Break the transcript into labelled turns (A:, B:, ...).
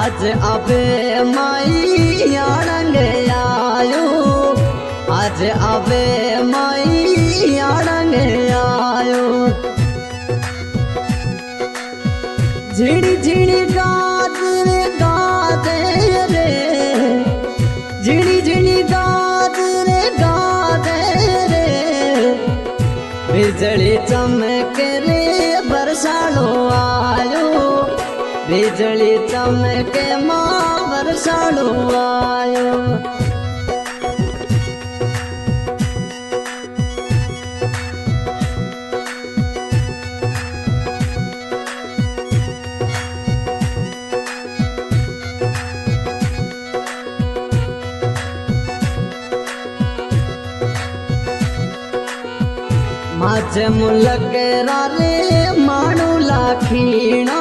A: आज आवे माई आड़ंग आयो, आज आवे माई आड़ंग आयो। झिड़ी झिड़ी गाद रे गादे रे, झिड़ी झिड़ी गाद रे गादे रे। बिजली चमके रे बरसालो आयो, बिजली चमके मां बरसालो आयो। माझे मुलक रे माणू लाखीणो।